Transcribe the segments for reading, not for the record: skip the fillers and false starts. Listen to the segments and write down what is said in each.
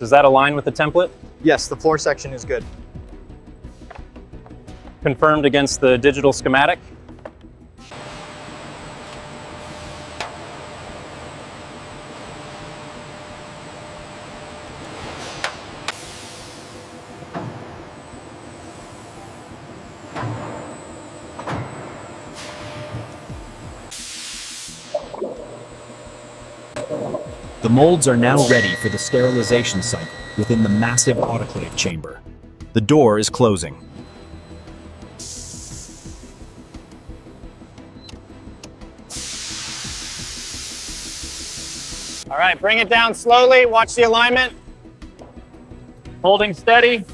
Does that align with the template? Yes, the floor section is good. Confirmed against the digital schematic? The molds are now ready for the sterilization cycle within the massive autoclave chamber. The door is closing. All right, bring it down slowly. Watch the alignment. Holding steady.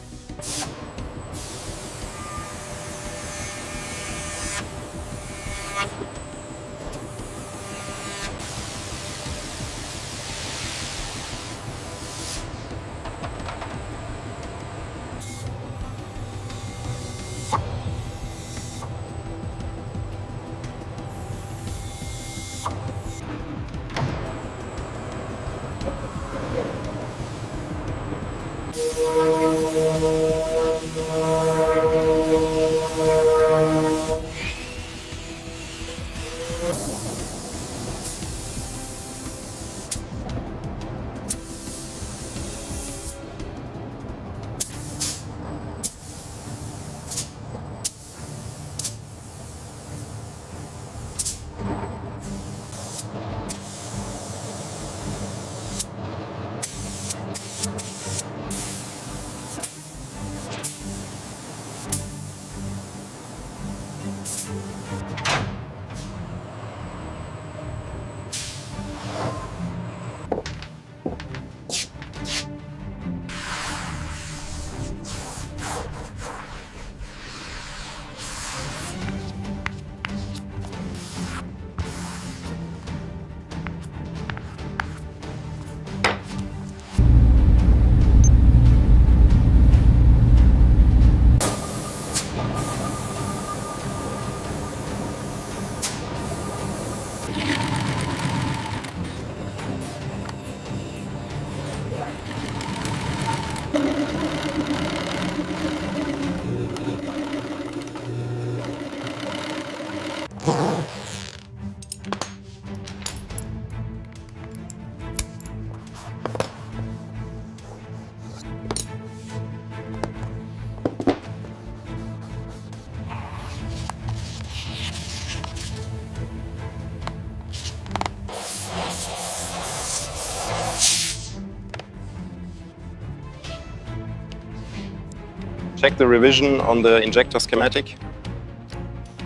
Check the revision on the injector schematic.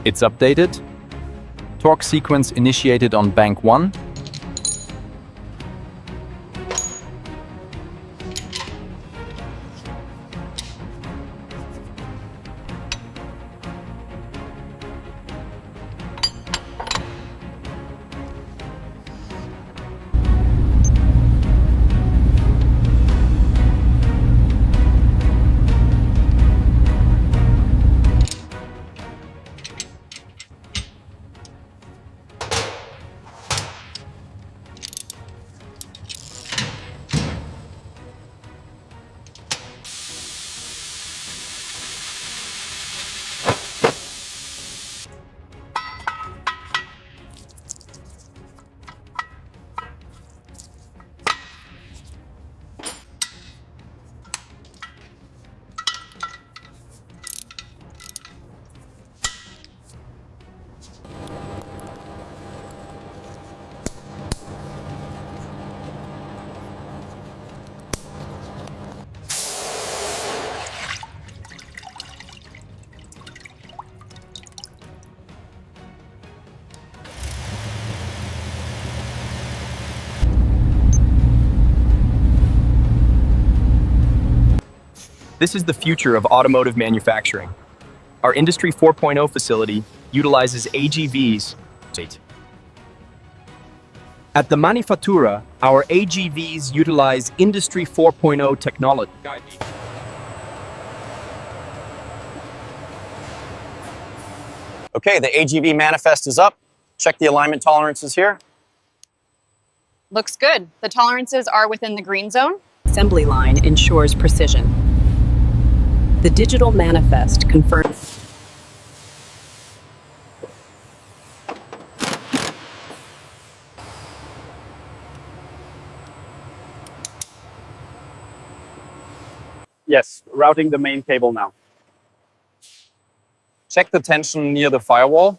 It's updated. Torque sequence initiated on bank 1. This is the future of automotive manufacturing. Our Industry 4.0 facility utilizes AGVs. At the Manifattura, our AGVs utilize Industry 4.0 technology. Okay, the AGV manifest is up. Check the alignment tolerances here. Looks good. The tolerances are within the green zone. assembly line ensures precision. The digital manifest confirms. Yes, routing the main cable now. Check the tension near the firewall.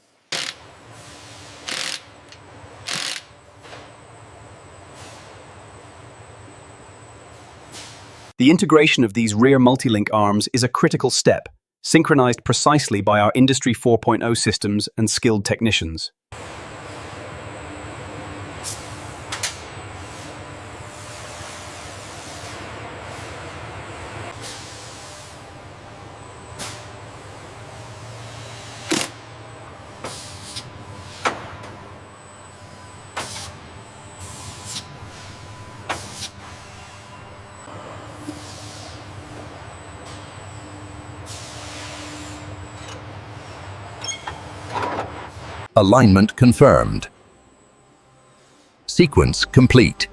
The integration of these rear multi-link arms is a critical step, synchronized precisely by our Industry 4.0 systems and skilled technicians. Alignment confirmed. Sequence complete.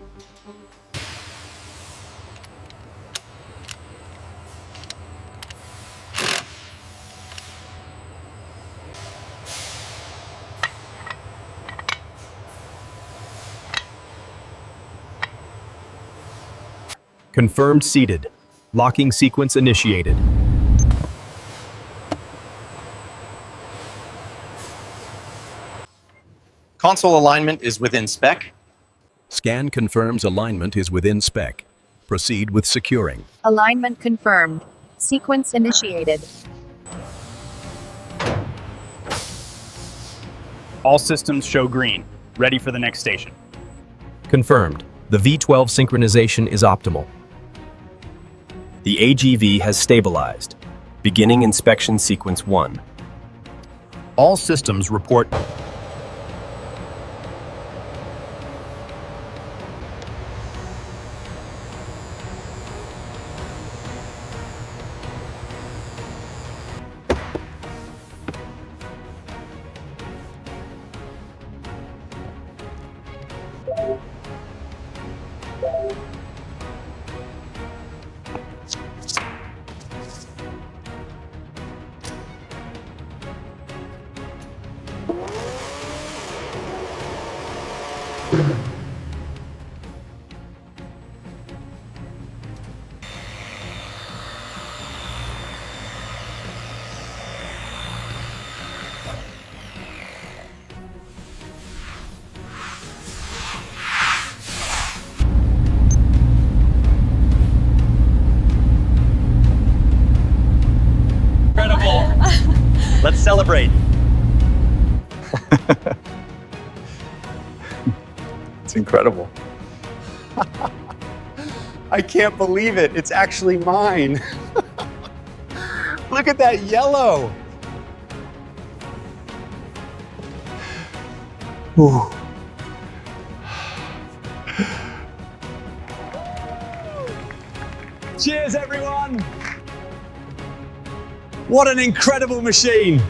Confirmed seated. Locking sequence initiated. Console alignment is within spec. Scan confirms alignment is within spec. Proceed with securing. Alignment confirmed. Sequence initiated. All systems show green, ready for the next station. Confirmed. The V12 synchronization is optimal. The AGV has stabilized. Beginning inspection sequence 1. All systems report. Let's celebrate. It's incredible. I can't believe it. It's actually mine. Look at that yellow. Ooh. Cheers, everyone. What an incredible machine.